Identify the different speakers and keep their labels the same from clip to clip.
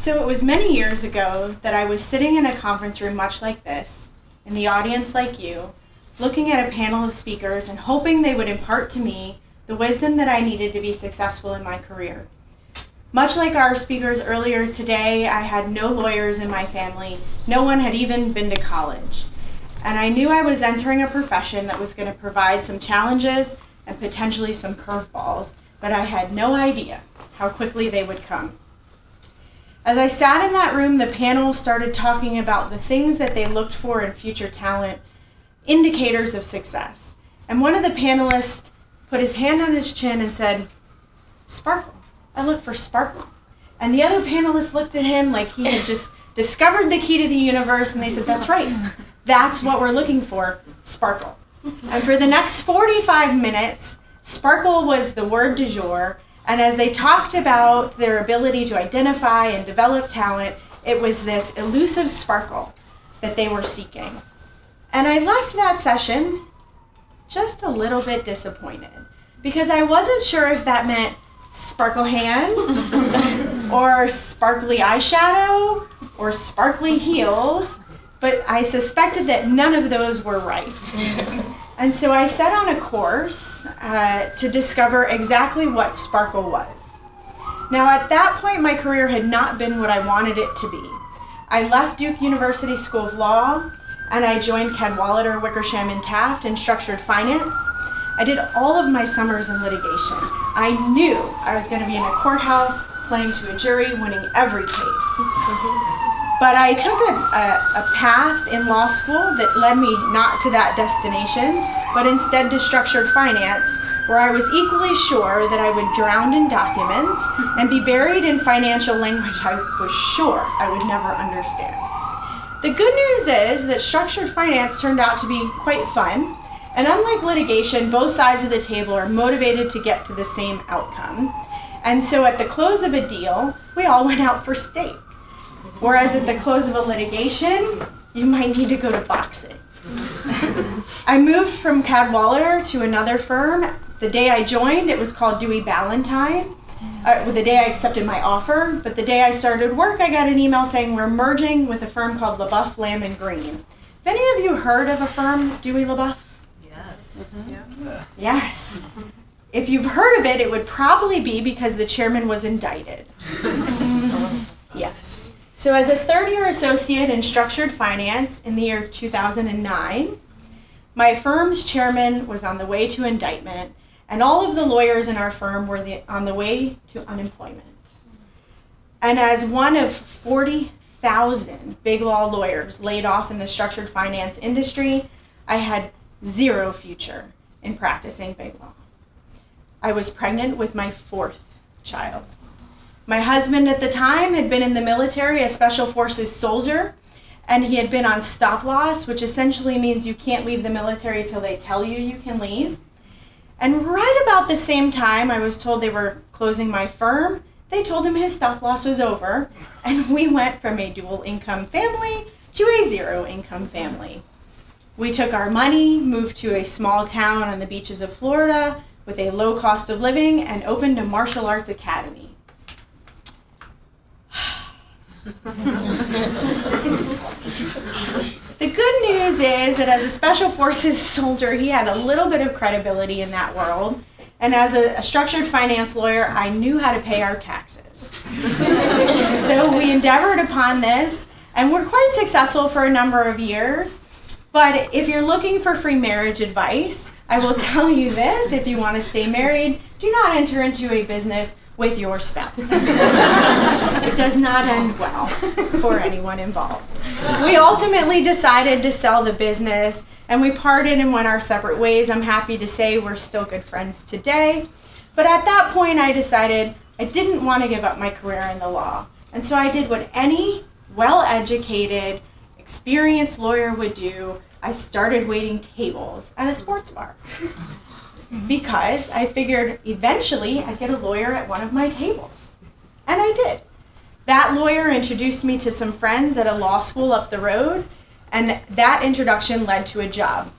Speaker 1: So it was many years ago that I was sitting in a conference room much like this, in the audience like you, looking at a panel of speakers and hoping they would impart to me the wisdom that I needed to be successful in my career. Much like our speakers earlier today, I had no lawyers in my family. No one had even been to college. And I knew I was entering a profession that was going to provide some challenges and potentially some curveballs, but I had no idea how quickly they would come. As I sat in that room, the panel started talking about the things that they looked for in future talent, indicators of success. And one of the panelists put his hand on his chin and said, "Sparkle. I look for sparkle." And the other panelists looked at him like he had just discovered the key to the universe, and they said, "That's right. That's what we're looking for, sparkle." And for the next 45 minutes, sparkle was the word du jour. And as they talked about their ability to identify and develop talent, it was this elusive sparkle that they were seeking. And I left that session just a little bit disappointed because I wasn't sure if that meant sparkle hands or sparkly eyeshadow or sparkly heels, but I suspected that none of those were right. And so I set on a course to discover exactly what sparkle was. Now at that point, my career had not been what I wanted it to be. I left Duke University School of Law, and I joined Cadwalader, Wickersham, and Taft in structured finance. I did all of my summers in litigation. I knew I was going to be in a courthouse, playing to a jury, winning every case. But I took a path in law school that led me not to that destination, but instead to structured finance, where I was equally sure that I would drown in documents and be buried in financial language I was sure I would never understand. The good news is that structured finance turned out to be quite fun, and unlike litigation, both sides of the table are motivated to get to the same outcome. And so at the close of a deal, we all went out for steak. Whereas at the close of a litigation, you might need to go to boxing. I moved from Cadwalader to another firm. The day I joined, it was called Dewey Ballantine. The day I accepted my offer, but the day I started work, I got an email saying we're merging with a firm called LaBeouf, Lamb & Green. Have any of you heard of a firm, Dewey LaBeouf?
Speaker 2: Yes.
Speaker 1: Yeah. Yes. If you've heard of it, it would probably be because the chairman was indicted. Yes. So as a third-year associate in structured finance in the year 2009, my firm's chairman was on the way to indictment, and all of the lawyers in our firm were on the way to unemployment. And as one of 40,000 big law lawyers laid off in the structured finance industry, I had zero future in practicing big law. I was pregnant with my fourth child. My husband at the time had been in the military, a special forces soldier, and he had been on stop loss, which essentially means you can't leave the military till they tell you you can leave. And right about the same time I was told they were closing my firm, they told him his stop loss was over, and we went from a dual income family to a zero income family. We took our money, moved to a small town on the beaches of Florida with a low cost of living, and opened a martial arts academy. The good news is that as a special forces soldier, he had a little bit of credibility in that world. And as a structured finance lawyer, I knew how to pay our taxes. So we endeavored upon this, and we're quite successful for a number of years. But if you're looking for free marriage advice, I will tell you this: if you want to stay married, do not enter into a business with your spouse. It does not end well for anyone involved. We ultimately decided to sell the business, and we parted and went our separate ways. I'm happy to say we're still good friends today. But at that point, I decided I didn't want to give up my career in the law. And so I did what any well-educated, experienced lawyer would do. I started waiting tables at a sports bar. Because I figured eventually I'd get a lawyer at one of my tables. And I did. That lawyer introduced me to some friends at a law school up the road, and that introduction led to a job.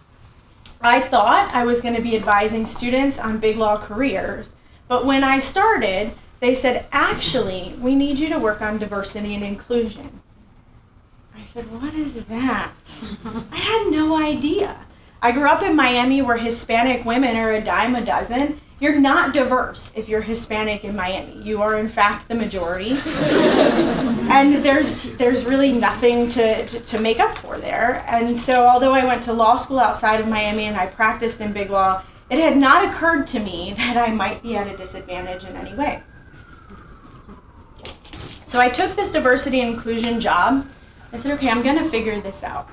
Speaker 1: I thought I was going to be advising students on big law careers, but when I started, They said, actually, we need you to work on diversity and inclusion. I said, what is that? I had no idea. I grew up in Miami where Hispanic women are a dime a dozen. You're not diverse if you're Hispanic in Miami. You are, in fact, the majority. And there's really nothing to make up for there. And so although I went to law school outside of Miami and I practiced in big law, it had not occurred to me that I might be at a disadvantage in any way. So I took this diversity and inclusion job. I said, okay, I'm going to figure this out.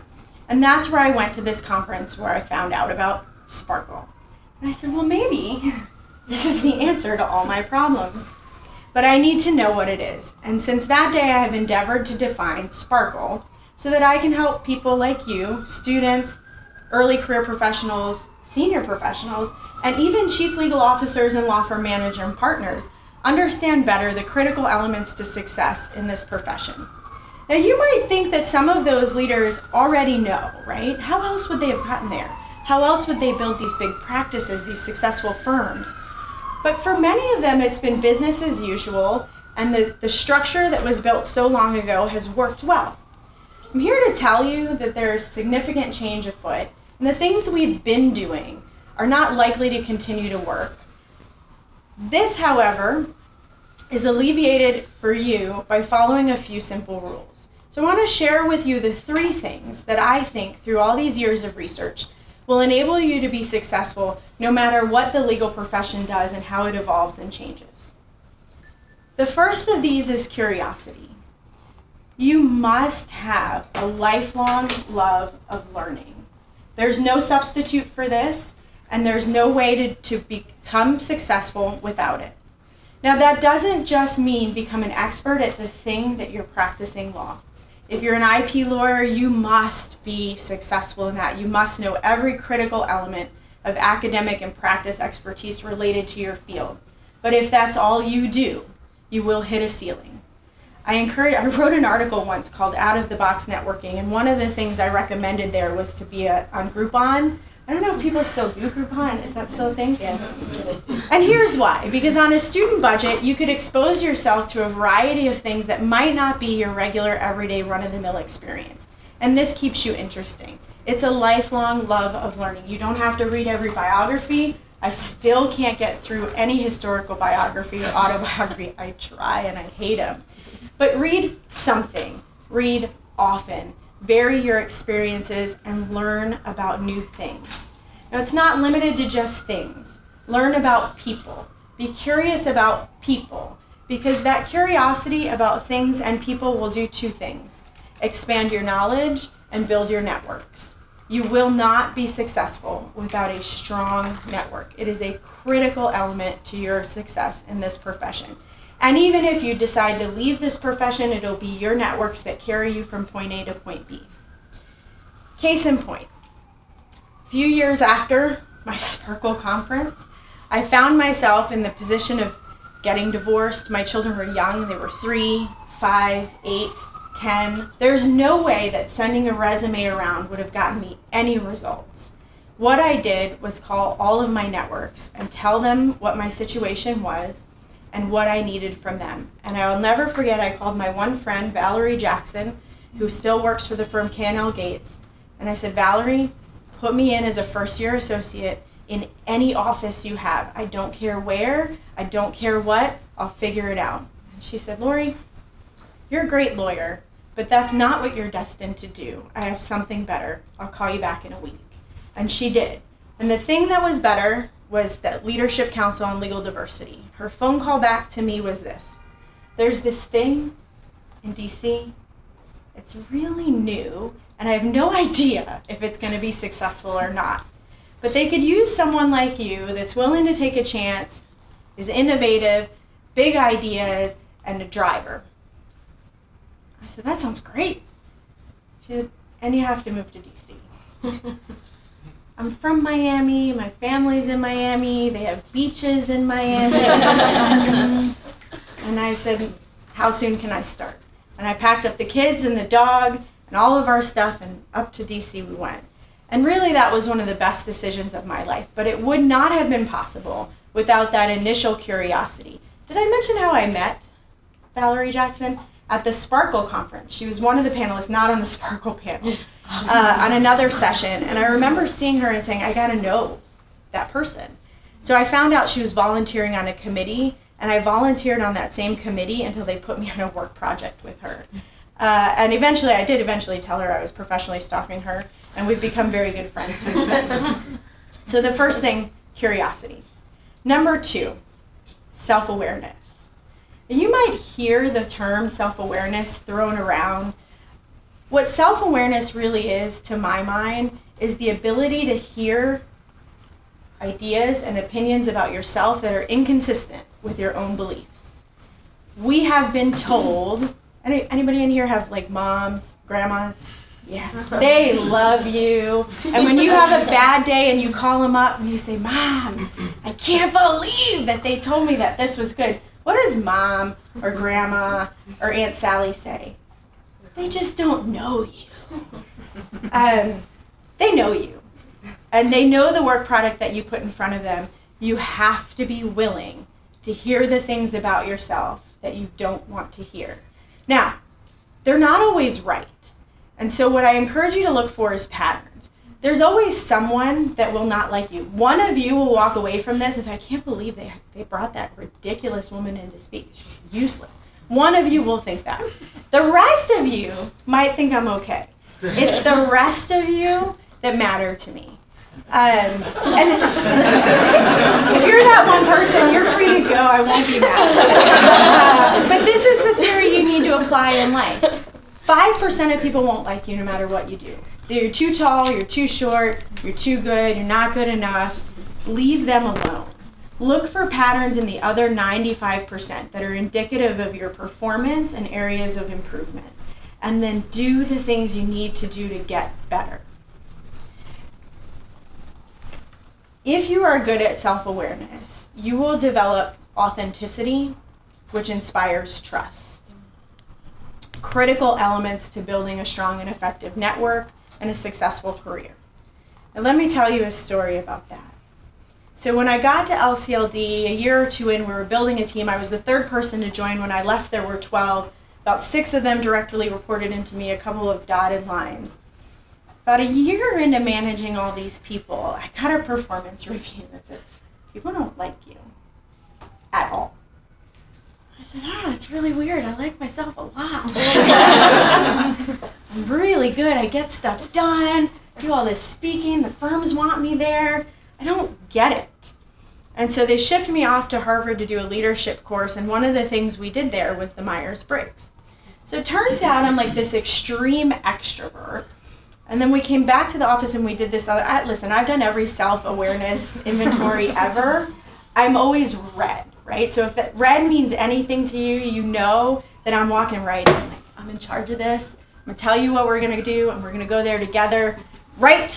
Speaker 1: And that's where I went to this conference where I found out about Sparkle. And I said, well, maybe this is the answer to all my problems. But I need to know what it is. And since that day, I have endeavored to define Sparkle so that I can help people like you, students, early career professionals, senior professionals, and even chief legal officers and law firm manager and partners understand better the critical elements to success in this profession. Now, you might think that some of those leaders already know, right? How else would they have gotten there? How else would they build these big practices, these successful firms? But for many of them, it's been business as usual, and the structure that was built so long ago has worked well. I'm here to tell you that there is significant change afoot, and the things we've been doing are not likely to continue to work. This, however, is alleviated for you by following a few simple rules. So I want to share with you the 3 things that I think through all these years of research will enable you to be successful no matter what the legal profession does and how it evolves and changes. The first of these is curiosity. You must have a lifelong love of learning. There's no substitute for this, and there's no way to become successful without it. Now, that doesn't just mean become an expert at the thing that you're practicing law. If you're an IP lawyer, you must be successful in that. You must know every critical element of academic and practice expertise related to your field. But if that's all you do, you will hit a ceiling. I wrote an article once called Out of the Box Networking, and one of the things I recommended there was to be on Groupon. I don't know if people still do Groupon. Is that still a thing? Yeah. And here's why. Because on a student budget, you could expose yourself to a variety of things that might not be your regular, everyday, run-of-the-mill experience. And this keeps you interesting. It's a lifelong love of learning. You don't have to read every biography. I still can't get through any historical biography or autobiography. I try and I hate them. But read something. Read often. Vary your experiences and learn about new things. Now, it's not limited to just things. Learn about people. Be curious about people, because that curiosity about things and people will do 2 things: expand your knowledge and build your networks. You will not be successful without a strong network. It is a critical element to your success in this profession. And even if you decide to leave this profession, it'll be your networks that carry you from point A to point B. Case in point, a few years after my Sparkle conference, I found myself in the position of getting divorced. My children were young. They were 3, 5, 8, 10. There's no way that sending a resume around would have gotten me any results. What I did was call all of my networks and tell them what my situation was and what I needed from them. And I will never forget, I called my one friend, Valerie Jackson, who still works for the firm K&L Gates. And I said, Valerie, put me in as a first-year associate in any office you have. I don't care where, I don't care what, I'll figure it out. And she said, Lori, you're a great lawyer, but that's not what you're destined to do. I have something better. I'll call you back in a week. And she did. And the thing that was better was that Leadership Council on Legal Diversity. Her phone call back to me was this: there's this thing in DC, it's really new, and I have no idea if it's going to be successful or not. But they could use someone like you that's willing to take a chance, is innovative, big ideas, and a driver. I said, that sounds great. She said, and you have to move to DC. I'm from Miami, my family's in Miami, they have beaches in Miami. And I said, how soon can I start? And I packed up the kids and the dog and all of our stuff, and up to DC we went. And really that was one of the best decisions of my life, but it would not have been possible without that initial curiosity. Did I mention how I met Valerie Jackson? At the Sparkle conference. She was one of the panelists, not on the Sparkle panel, on another session. And I remember seeing her and saying, I got to know that person. So I found out she was volunteering on a committee, and I volunteered on that same committee until they put me on a work project with her. And I did eventually tell her I was professionally stalking her, and we've become very good friends since then. So the first thing, curiosity. Number 2, self-awareness. You might hear the term self-awareness thrown around. What self-awareness really is, to my mind, is the ability to hear ideas and opinions about yourself that are inconsistent with your own beliefs. We have been told, anybody in here have like moms, grandmas? Yeah, they love you. And when you have a bad day and you call them up and you say, Mom, I can't believe that they told me that this was good. What does Mom or Grandma or Aunt Sally say? They just don't know you. They know you. And they know the work product that you put in front of them. You have to be willing to hear the things about yourself that you don't want to hear. Now, they're not always right. And so what I encourage you to look for is patterns. There's always someone that will not like you. One of you will walk away from this and say, I can't believe they brought that ridiculous woman in to speak. She's useless. One of you will think that. The rest of you might think I'm okay. It's the rest of you that matter to me. And if you're that one person, you're free to go. I won't be mad. But this is the theory you need to apply in life. 5% of people won't like you no matter what you do. So you're too tall, you're too short, you're too good, you're not good enough. Leave them alone. Look for patterns in the other 95% that are indicative of your performance and areas of improvement. And then do the things you need to do to get better. If you are good at self-awareness, you will develop authenticity, which inspires trust. Critical elements to building a strong and effective network and a successful career. And let me tell you a story about that. So when I got to LCLD, a year or two in, we were building a team. I was the third person to join. When I left, there were 12. About 6 of them directly reported into me, a couple of dotted lines. About a year into managing all these people, I got a performance review that said, people don't like you at all. I said, that's really weird. I like myself a lot. I'm really good. I get stuff done, do all this speaking. The firms want me there. I don't get it. And so they shipped me off to Harvard to do a leadership course, and one of the things we did there was the Myers-Briggs. So it turns out I'm like this extreme extrovert. And then we came back to the office and we did this other, listen, I've done every self-awareness inventory ever. I'm always red, right? So if that red means anything to you, you know that I'm walking right in. Like, I'm in charge of this. I'm gonna tell you what we're gonna do, and we're gonna go there together, right?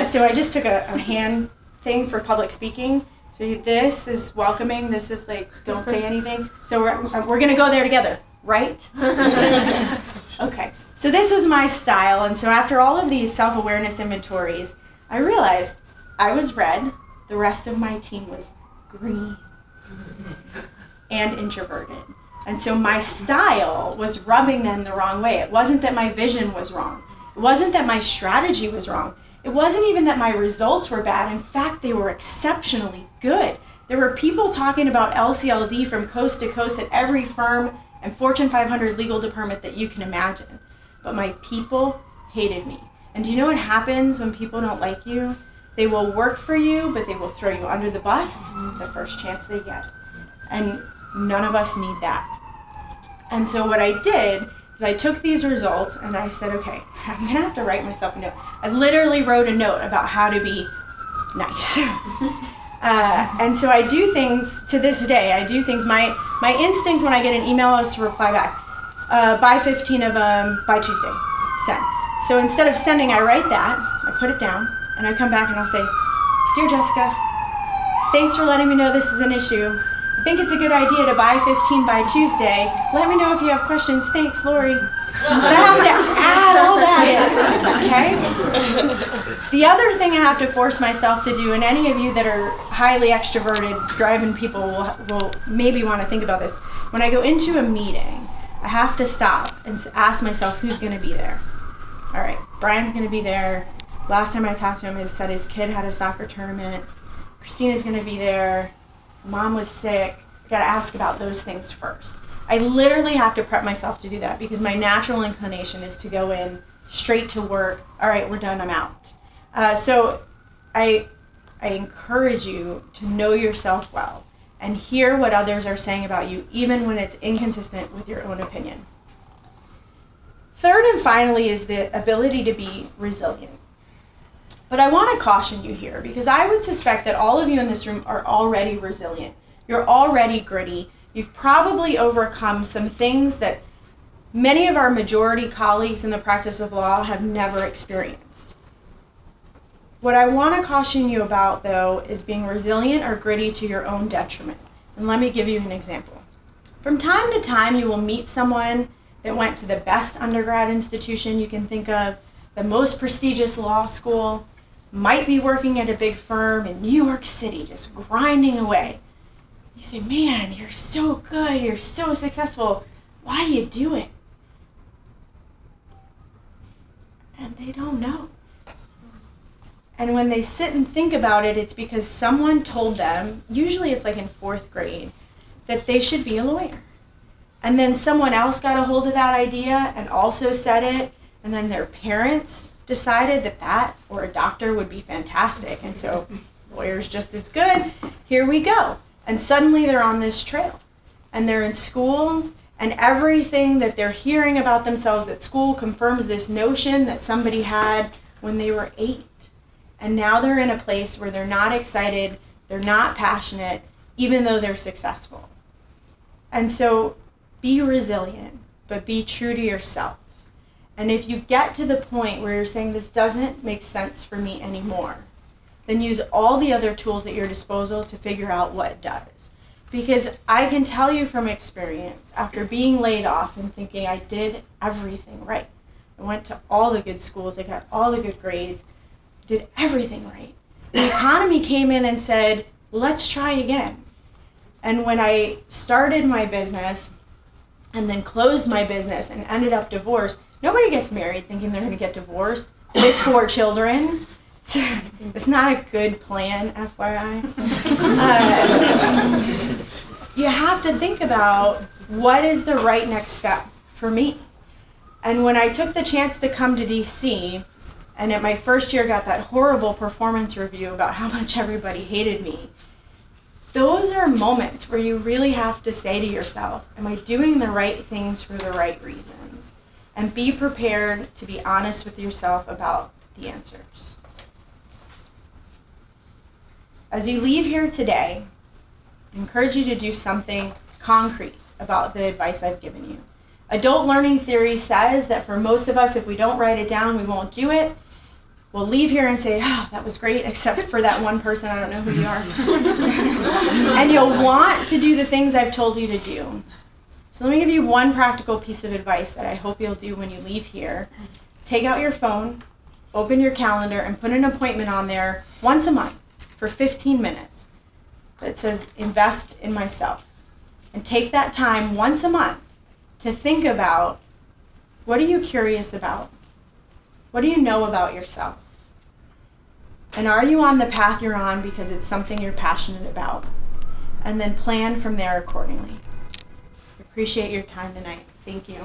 Speaker 1: So I just took a hand thing for public speaking. So this is welcoming. This is like, don't say anything. So we're gonna go there together, right? Okay. So this was my style, and so after all of these self-awareness inventories, I realized I was red, the rest of my team was green and introverted. And so my style was rubbing them the wrong way. It wasn't that my vision was wrong. It wasn't that my strategy was wrong. It wasn't even that my results were bad. In fact, they were exceptionally good. There were people talking about LCLD from coast to coast at every firm and Fortune 500 legal department that you can imagine. But my people hated me. And do you know what happens when people don't like you? They will work for you, but they will throw you under the bus the first chance they get. And none of us need that. And so what I did is I took these results and I said, okay, I'm gonna have to write myself a note. I literally wrote a note about how to be nice. And so I do things to this day. I do things, my instinct when I get an email is to reply back. Buy 15 of them by Tuesday, send. So instead of sending, I write that, I put it down, and I come back and I'll say, Dear Jessica, thanks for letting me know this is an issue. I think it's a good idea to buy 15 by Tuesday. Let me know if you have questions. Thanks, Lori. But I have to add all that in, okay? The other thing I have to force myself to do, and any of you that are highly extroverted, driving people will maybe want to think about this. When I go into a meeting, I have to stop and ask myself who's going to be there. All right, Brian's going to be there. Last time I talked to him, he said his kid had a soccer tournament. Christina's going to be there. Mom was sick. I got to ask about those things first. I literally have to prep myself to do that because my natural inclination is to go in straight to work. All right, we're done, I'm out. So I encourage you to know yourself well and hear what others are saying about you, even when it's inconsistent with your own opinion. Third and finally is the ability to be resilient. But I want to caution you here because I would suspect that all of you in this room are already resilient. You're already gritty. You've probably overcome some things that many of our majority colleagues in the practice of law have never experienced. What I want to caution you about, though, is being resilient or gritty to your own detriment. And let me give you an example. From time to time, you will meet someone that went to the best undergrad institution you can think of, the most prestigious law school, might be working at a big firm in New York City, just grinding away. You say, man, you're so good, you're so successful. Why do you do it? And they don't know. And when they sit and think about it, it's because someone told them, usually it's like in 4th grade, that they should be a lawyer. And then someone else got a hold of that idea and also said it, and then their parents decided that or a doctor would be fantastic. And so lawyer's just as good. Here we go. And suddenly they're on this trail. And they're in school, and everything that they're hearing about themselves at school confirms this notion that somebody had when they were 8. And now they're in a place where they're not excited, they're not passionate, even though they're successful. And so be resilient, but be true to yourself. And if you get to the point where you're saying this doesn't make sense for me anymore, then use all the other tools at your disposal to figure out what does. Because I can tell you from experience, after being laid off and thinking I did everything right, I went to all the good schools, I got all the good grades, did everything right. The economy came in and said, let's try again. And when I started my business and then closed my business and ended up divorced, nobody gets married thinking they're going to get divorced with 4 children. It's not a good plan, FYI. You have to think about what is the right next step for me. And when I took the chance to come to DC, and at my first year got that horrible performance review about how much everybody hated me, those are moments where you really have to say to yourself, am I doing the right things for the right reasons? And be prepared to be honest with yourself about the answers. As you leave here today, I encourage you to do something concrete about the advice I've given you. Adult learning theory says that for most of us, if we don't write it down, we won't do it. We'll leave here and say, oh, that was great, except for that one person, I don't know who you are. And you'll want to do the things I've told you to do. So let me give you one practical piece of advice that I hope you'll do when you leave here. Take out your phone, open your calendar, and put an appointment on there once a month for 15 minutes that says, invest in myself. And take that time once a month to think about, what are you curious about? What do you know about yourself? And are you on the path you're on because it's something you're passionate about? And then plan from there accordingly. I appreciate your time tonight. Thank you.